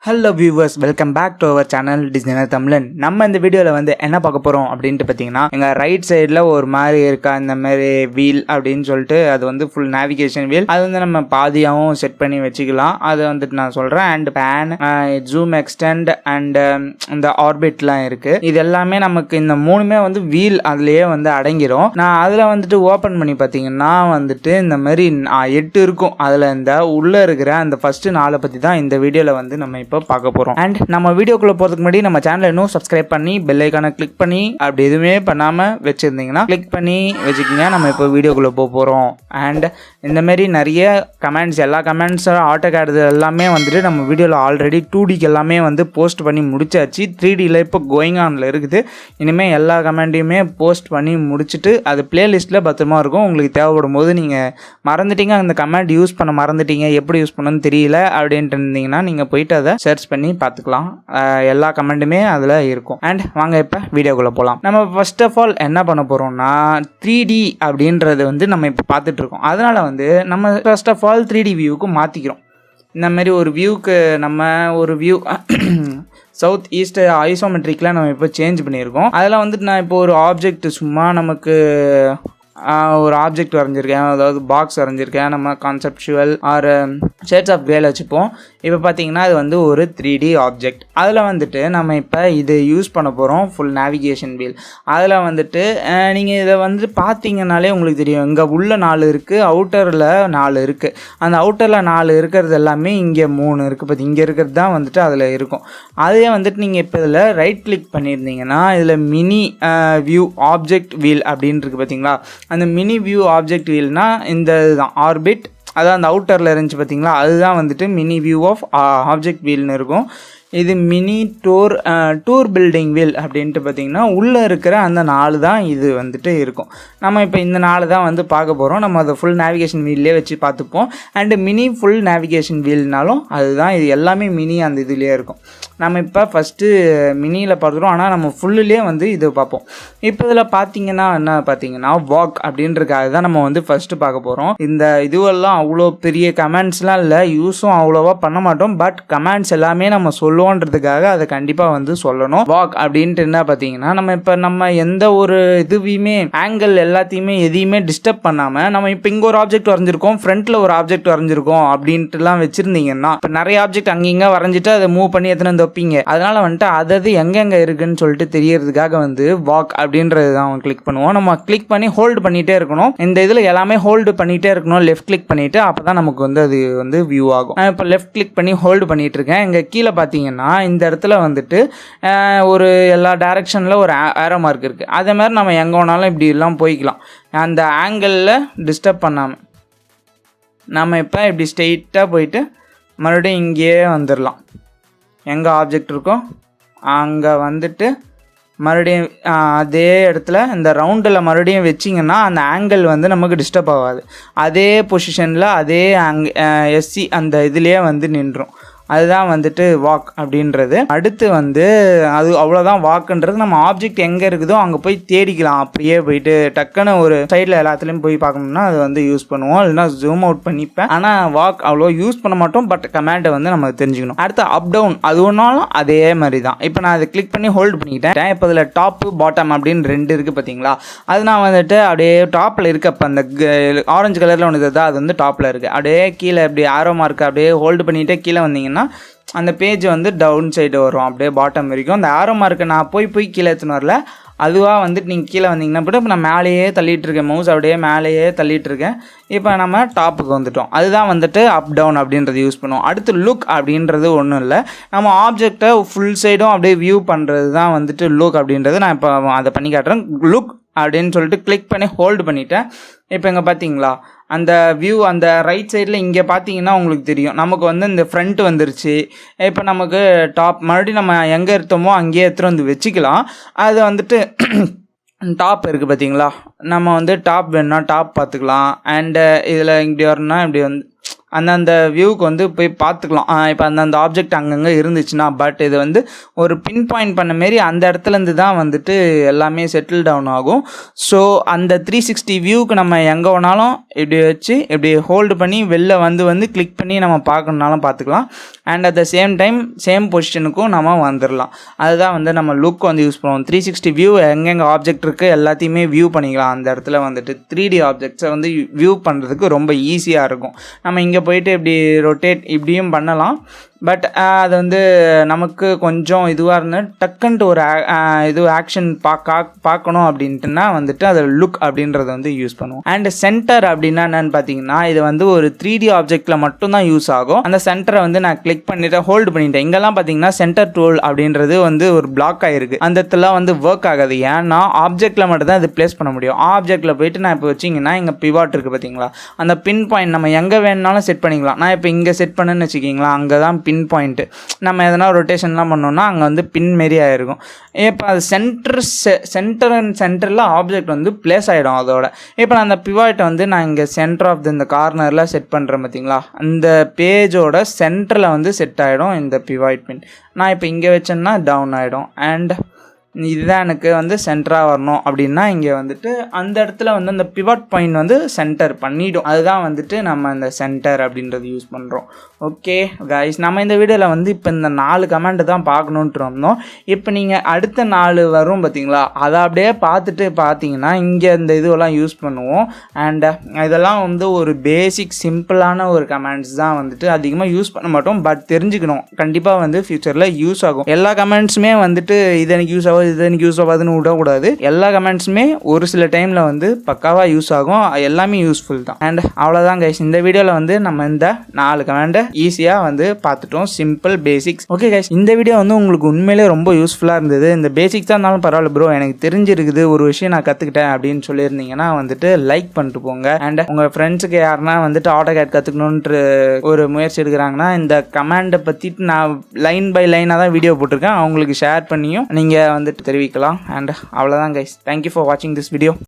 Hello viewers, welcome back to our channel Designer Tamilan. நம்ம இந்த வீடியோல வந்து என்ன பார்க்க போறோம் அப்படினு பாத்தீங்கன்னா எங்க ரைட் சைடுல ஒரு மாதிரி இருக்கா இந்த மாதிரி வீல் அப்படினு சொல்லிட்டு அது வந்து full navigation wheel. அது வந்து நம்ம பாதியாவும் செட் பண்ணி வெச்சிக்கலாம். அது வந்து நான் சொல்றேன் and pan, zoom extend and இந்த orbitலாம் இருக்கு. இது எல்லாமே நமக்கு இந்த மூணுமே வந்து வீல் அதுலயே வந்து அடங்கிரும். நான் அதுல வந்துட்டு ஓபன் பண்ணி பாத்தீங்கன்னா வந்துட்டு இந்த மாதிரி 8 இருக்கும். அதுல இந்த உள்ள இருக்கிற அந்த ஃபர்ஸ்ட் 4 பத்தி தான் இந்த வீடியோல வந்து நம்ம இப்போ பார்க்க போறோம். அண்ட் நம்ம வீடியோக்குள்ள போறதுக்கு முன்னாடி நம்ம சேனலை இன்னும் சப்ஸ்கிரைப் பண்ணி பெல் ஐகானை கிளிக் பண்ணி அப்படி எதுவுமே பண்ணாம வச்சிருந்தீங்கன்னா கிளிக் பண்ணி வச்சுக்கோங்க. நம்ம இப்போ வீடியோக்குள்ள போறோம். அண்ட் இந்த மாதிரி நிறைய கமெண்ட்ஸ் எல்லா கமெண்ட்ஸும் ஆட்டோகேட் எல்லாமே வந்துட்டு நம்ம வீடியோவில் ஆல்ரெடி 2Dக்கு எல்லாமே வந்து போஸ்ட் பண்ணி முடிச்சாச்சு. 3Dயில் இப்போ கோயிங் ஆனில் இருக்குது. இனிமேல் எல்லா கமெண்ட்டையுமே போஸ்ட் பண்ணி முடிச்சுட்டு அது பிளேலிஸ்ட்டில் பத்திரமா இருக்கும். உங்களுக்கு தேவைப்படும் போது நீங்கள் மறந்துட்டீங்க அந்த கமெண்ட் யூஸ் பண்ண மறந்துட்டீங்க எப்படி யூஸ் பண்ணணும்னு தெரியல அப்படின்ட்டு இருந்தீங்கன்னா நீங்கள் போயிட்டு அதை சர்ச் பண்ணி பார்த்துக்கலாம். எல்லா கமெண்ட்டுமே அதில் இருக்கும். அண்ட் வாங்க இப்போ வீடியோக்குள்ளே போகலாம். நம்ம ஃபர்ஸ்ட் ஆஃப் ஆல் என்ன பண்ண போகிறோம்னா 3D அப்படின்றது வந்து நம்ம இப்போ பார்த்துட்டு இருக்கோம். அதனால் வந்து நம்ம ஃபர்ஸ்ட் ஆஃப் ஆல் 3D வியூவுக்கு மாற்றிக்கிறோம். இந்த மாதிரி ஒரு வியூக்கு நம்ம ஒரு வியூ சவுத் ஈஸ்ட் ஐசோமெட்ரிக்கில் நம்ம இப்போ சேஞ்ச் பண்ணியிருக்கோம். அதில் வந்துட்டு நான் இப்போ ஒரு ஆப்ஜெக்ட் சும்மா நமக்கு ஒரு ஆப்ஜெக்ட் வரைஞ்சிருக்கேன், அதாவது பாக்ஸ் வரைஞ்சிருக்கேன். நம்ம கான்செப்சுவல் ஆர் ஷேட்ஸ் ஆஃப் கிரேல வச்சுப்போம். இப்போ பார்த்தீங்கன்னா அது வந்து ஒரு 3D ஆப்ஜெக்ட். அதில் வந்துட்டு நம்ம இப்போ இது யூஸ் பண்ண போகிறோம் ஃபுல் நேவிகேஷன் வீல். அதில் வந்துட்டு நீங்கள் இதை வந்து பார்த்தீங்கன்னாலே உங்களுக்கு தெரியும். இங்கே உள்ள 4 இருக்குது, அவுட்டரில் 4 இருக்குது. அந்த அவுட்டரில் 4 இருக்கிறது எல்லாமே இங்கே 3 இருக்குது. பார்த்து இங்கே இருக்கிறது தான் வந்துட்டு அதில் இருக்கும். அதே வந்துட்டு நீங்கள் இப்போ இதில் ரைட் கிளிக் பண்ணியிருந்தீங்கன்னா இதில் மினி வியூ ஆப்ஜெக்ட் வீல் அப்படின்னு இருக்குது பார்த்தீங்களா. அந்த மினி வியூ ஆப்ஜெக்ட் வீல்னா இந்த இதுதான் ஆர்பிட், அதான் அந்த அவுட்டரில் இருந்துச்சு பார்த்தீங்களா, அதுதான் வந்துட்டு மினி வியூ ஆஃப் ஆப்ஜெக்ட் வீல்னு இருக்கும். இது மினி டூர் பில்டிங் வீல் அப்படின்ட்டு பார்த்தீங்கன்னா உள்ளே இருக்கிற அந்த 4 தான் இது வந்துட்டு இருக்கும். நம்ம இப்போ இந்த 4 தான் வந்து பார்க்க போகிறோம். நம்ம அதை ஃபுல் நேவிகேஷன் வீல்லே வச்சு பார்த்துப்போம். அண்டு மினி ஃபுல் நேவிகேஷன் வீல்னாலும் அதுதான், இது எல்லாமே மினி அந்த இதுலேயே இருக்கும். நம்ம இப்போ ஃபஸ்ட்டு மினியில் பார்த்துருவோம், ஆனால் நம்ம ஃபுல்லுலேயே வந்து இது பார்ப்போம். இப்போ இதில் பார்த்தீங்கன்னா என்ன பார்த்தீங்கன்னா வாக் அப்படின்றதுக்காக தான் நம்ம வந்து ஃபஸ்ட்டு பார்க்க போகிறோம். இந்த இதுவெல்லாம் அவ்வளோ பெரிய கமெண்ட்ஸ்லாம் இல்லை, யூஸும் அவ்வளோவா பண்ண மாட்டோம். பட் கமெண்ட்ஸ் எல்லாமே நம்ம சொல்லுவோன்றதுக்காக அதை கண்டிப்பாக வந்து சொல்லணும். வாக் அப்படின்ட்டு என்ன பார்த்தீங்கன்னா நம்ம எந்த ஒரு இதுவையுமே ஆங்கிள் எல்லாத்தையுமே எதையுமே டிஸ்டர்ப் பண்ணாமல் நம்ம இப்போ இங்கே ஒரு ஆப்ஜெக்ட் வரைஞ்சிருக்கோம், ஃப்ரண்ட்டில் ஒரு ஆப்ஜெக்ட் வரைஞ்சிருக்கோம் அப்படின்ட்டுலாம் வச்சுருந்தீங்கன்னா இப்போ நிறைய ஆப்ஜெக்ட் அங்கங்கே வரைஞ்சிட்டு அதை மூவ் பண்ணி எத்தனை வைப்பீங்க. அதனால வந்துட்டு அது எங்கெங்க இருக்குன்னு சொல்லிட்டு தெரியறதுக்காக வந்து வாக் அப்படின்றது தான் கிளிக் பண்ணுவோம். நம்ம கிளிக் பண்ணி ஹோல்டு பண்ணிட்டே இருக்கணும். இந்த இதில் எல்லாமே ஹோல்டு பண்ணிட்டே இருக்கணும். லெஃப்ட் கிளிக் பண்ணிட்டு அப்பதான் நமக்கு வந்து அது வந்து வியூ ஆகும். நான் இப்போ லெஃப்ட் கிளிக் பண்ணி ஹோல்டு பண்ணிட்டு இருக்கேன். இங்கே கீழே பார்த்தீங்கன்னா இந்த இடத்துல வந்துட்டு ஒரு எல்லா டைரக்ஷனில் ஒரு ஏரோ மார்க் இருக்குது. அதே மாதிரி நம்ம எங்கே வேணாலும் இப்படி எல்லாம் போய்க்கலாம். அந்த ஆங்கிளில் டிஸ்டர்ப் பண்ணாமல் நம்ம இப்போ இப்படி ஸ்ட்ரெயிட்டாக போயிட்டு மறுபடியும் இங்கேயே வந்துடலாம். எங்கே ஆப்ஜெக்ட் இருக்கோ அங்கே வந்துட்டு மறுபடியும் அதே இடத்துல இந்த ரவுண்டில் மறுபடியும் வச்சிங்கன்னா அந்த ஆங்கிள் வந்து நமக்கு டிஸ்டர்ப் ஆகாது. அதே பொசிஷனில் அதே எஸ்சி அந்த இதுலேயே வந்து நின்றும். அதுதான் வந்துட்டு வாக் அப்படின்றது. அடுத்து வந்து அது அவ்வளோதான் வாக்குன்றது. நம்ம ஆப்ஜெக்ட் எங்கே இருக்குதோ அங்கே போய் தேடிக்கலாம். அப்படியே போயிட்டு டக்குன்னு ஒரு சைடில் எல்லாத்துலேயும் போய் பார்க்கணும்னா அது வந்து யூஸ் பண்ணுவோம். இல்லைனா ஜூம் அவுட் பண்ணிப்பேன். ஆனால் வாக் அவ்வளோ யூஸ் பண்ண மாட்டோம். பட் கமாண்டை வந்து நம்ம தெரிஞ்சுக்கணும். அடுத்து அப் டவுன் அது ஒன்றாலும் அதே மாதிரி தான். இப்போ நான் அதை கிளிக் பண்ணி ஹோல்டு பண்ணிக்கிட்டேன். இப்போ இதில் டாப்பு பாட்டம் அப்படின்னு 2 இருக்குது பார்த்தீங்களா. அது நான் வந்துட்டு அப்படியே டாப்பில் இருக்கப்போ அந்த ஆரஞ்சு கலரில் ஒன்று தான், அது வந்து டாப்பில் இருக்குது. அப்படியே கீழே இப்படி ஆரோ மார்க்கு அப்படியே ஹோல்டு பண்ணிகிட்டே கீழே வந்தீங்கன்னா அந்த பேஜ் வந்து டவுன் சைடு வரும், அப்படியே பாட்டம் வரைக்கும். அந்த ஆரோ மார்க்கை நான் போய் கீழே எடுத்துன்னு வரல, அதுவாக வந்துட்டு நீங்கள் கீழே வந்தீங்கன்னா போய்ட்டு இப்போ நான் மேலேயே தள்ளிட்டு இருக்கேன். மவுஸ் அப்படியே மேலேயே தள்ளிட்டு இருக்கேன். இப்போ நம்ம டாப்புக்கு வந்துட்டோம். அதுதான் வந்துட்டு அப் டவுன் அப்படின்றது யூஸ் பண்ணுவோம். அடுத்து லுக் அப்படின்றது ஒன்றும் இல்லை, நம்ம ஆப்ஜெக்டை ஃபுல் சைடும் அப்படியே வியூ பண்ணுறது தான் வந்துட்டு லுக் அப்படின்றது. நான் இப்போ அதை பண்ணி காட்டுறேன். லுக் அப்படின்னு சொல்லிட்டு கிளிக் பண்ணி ஹோல்டு பண்ணிட்டேன். இப்போ இங்கே பார்த்தீங்களா அந்த வியூ அந்த ரைட் சைடில் இங்கே பார்த்தீங்கன்னா உங்களுக்கு தெரியும் நமக்கு வந்து இந்த ஃப்ரண்ட் வந்துருச்சு. இப்போ நமக்கு டாப் மறுபடியும் நம்ம எங்கே எடுத்தோமோ அங்கேயே எடுத்துகிட்டு வந்து வச்சுக்கலாம். அது வந்துட்டு டாப் இருக்குது பார்த்தீங்களா, நம்ம வந்து டாப் வேணும்னா டாப் பார்த்துக்கலாம். அண்டு இதில் இப்படி வரணும்னா இப்படி வந்து அந்த வியூக்கு வந்து போய் பார்த்துக்கலாம். இப்போ அந்த ஆப்ஜெக்ட் அங்கங்கே இருந்துச்சுன்னா, பட் இது வந்து ஒரு பின் பாயிண்ட் பண்ண மாரி அந்த இடத்துலேருந்து தான் வந்துட்டு எல்லாமே செட்டில் டவுன் ஆகும். ஸோ அந்த 360 வியூக்கு நம்ம எங்கே வேணாலும் இப்படி வச்சு இப்படி ஹோல்டு பண்ணி வெளில வந்து கிளிக் பண்ணி நம்ம பார்க்கணுன்னாலும் பார்த்துக்கலாம். And at the same time same பொசிஷனுக்கும் நம்ம வந்துடலாம். அதுதான் வந்து நம்ம லுக் வந்து யூஸ் பண்ணுவோம். 360 வியூ எங்கெங்கே ஆப்ஜெக்ட் இருக்குது எல்லாத்தையுமே வியூ பண்ணிக்கலாம். அந்த இடத்துல வந்துட்டு 3D ஆப்ஜெக்ட்ஸை வந்து வியூ பண்ணுறதுக்கு ரொம்ப ஈஸியாக இருக்கும். நம்ம இங்கே போயிட்டு இப்படி ரொட்டேட் இப்படியும் பண்ணலாம். பட் அது வந்து நமக்கு கொஞ்சம் இதுவாக இருந்தால் டக்குன்ட்டு ஒரு இது ஆக்ஷன் பார்க்கணும் அப்படின்ட்டுனா வந்துட்டு அது லுக் அப்படின்றத வந்து யூஸ் பண்ணுவோம். அண்ட் சென்டர் அப்படின்னா என்னென்னு பார்த்தீங்கன்னா, இது வந்து ஒரு 3D ஆப்ஜெக்டில் மட்டும்தான் யூஸ் ஆகும். அந்த சென்டரை வந்து நான் கிளிக் பண்ணிவிட்டு ஹோல்டு பண்ணிட்டேன். இங்கெல்லாம் பார்த்தீங்கன்னா சென்டர் டூல் அப்படின்றது வந்து ஒரு பிளாக் ஆகிருக்கு. அந்த இடத்துல வந்து ஒர்க் ஆகாது. ஏன்னா ஆப்ஜெக்டில் மட்டும்தான் இது பிளேஸ் பண்ண முடியும். ஆப்ஜெக்டில் போயிட்டு நான் இப்போ வச்சிங்கன்னா இங்கே பிவாட் இருக்குது பார்த்தீங்களா, அந்த பின் பாயிண்ட் நம்ம எங்கே வேணுனாலும் செட் பண்ணிக்கலாம். நான் இப்போ இங்கே செட் பண்ணுன்னு வச்சுக்கிங்களா, அங்கே தான் பின் பாயிண்ட்டு. நம்ம எதனா ரொட்டேஷன்லாம் பண்ணோம்னா அங்கே வந்து பின் மாரி ஆகிருக்கும். இப்போ அது சென்டரில் ஆப்ஜெக்ட் வந்து பிளேஸ் ஆகிடும் அதோட. இப்போ நான் அந்த பிவாட்டை வந்து நான் இங்கே சென்டர் ஆஃப் இந்த கார்னரில் செட் பண்ணுறேன் பார்த்தீங்களா, அந்த பேஜோட சென்டரில் வந்து செட் ஆகிடும் இந்த பிவாட் பின். நான் இப்போ இங்கே வச்சேன்னா டவுன் ஆகிடும். அண்ட் இதுதான் எனக்கு வந்து சென்டராக வரணும் அப்படின்னா இங்கே வந்துட்டு அந்த இடத்துல வந்து அந்த பிவாட் பாயிண்ட் வந்து சென்டர் பண்ணிவிடும். அதுதான் வந்துட்டு நம்ம அந்த சென்டர் அப்படின்றது யூஸ் பண்ணுறோம். ஓகே கைஸ், நம்ம இந்த வீடியோவில் வந்து இப்போ இந்த 4 கமெண்ட் தான் பார்க்கணுன்ட்டு இருந்தோம். இப்போ நீங்கள் அடுத்த 4 வரும் பார்த்தீங்களா, அதை அப்படியே பார்த்துட்டு பார்த்தீங்கன்னா இங்கே இந்த இதுவெல்லாம் யூஸ் பண்ணுவோம். அண்ட் இதெல்லாம் வந்து ஒரு பேசிக் சிம்பிளான ஒரு கமெண்ட்ஸ் தான், வந்துட்டு அதிகமாக யூஸ் பண்ண மாட்டோம். பட் தெரிஞ்சுக்கணும், கண்டிப்பாக வந்து ஃப்யூச்சரில் யூஸ் ஆகும். எல்லா கமெண்ட்ஸுமே வந்துட்டு இது எனக்கு யூஸ் ஆகும் இது எனக்கு யூஸ் ஆகாதுன்னு விடக்கூடாது. எல்லா கமெண்ட்ஸுமே ஒரு சில டைமில் வந்து பக்காவாக யூஸ் ஆகும். எல்லாமே யூஸ்ஃபுல் தான். அண்ட் அவ்வளோதான் கைஸ், இந்த வீடியோவில் வந்து நம்ம இந்த 4 கமெண்ட்டை ஈஸியாக வந்து பார்த்துட்டோம். Simple basics. ஓகே கைஸ், இந்த வீடியோ வந்து உங்களுக்கு உண்மையிலே ரொம்ப யூஸ்ஃபுல்லாக இருந்தது. இந்த பேசிக்ஸாக இருந்தாலும் பரவாயில்ல ப்ரோ, எனக்கு தெரிஞ்சிருக்குது, ஒரு விஷயம் நான் கற்றுக்கிட்டேன் அப்படின்னு சொல்லியிருந்தீங்கன்னா வந்துட்டு லைக் பண்ணிட்டு போங்க. அண்ட் உங்கள் ஃப்ரெண்ட்ஸுக்கு யாருன்னா வந்துட்டு ஆட்டோகேட் கற்றுக்கணுன்ற ஒரு முயற்சி எடுக்கிறாங்கன்னா இந்த கமெண்டை பற்றி நான் லைன் பை லைனாக தான் வீடியோ போட்டிருக்கேன், அவங்களுக்கு ஷேர் பண்ணியும் நீங்கள் வந்துட்டு தெரிவிக்கலாம். அண்ட் அவ்வளோதான் கைஸ், தேங்க்யூ ஃபார் வாட்சிங் திஸ் வீடியோ.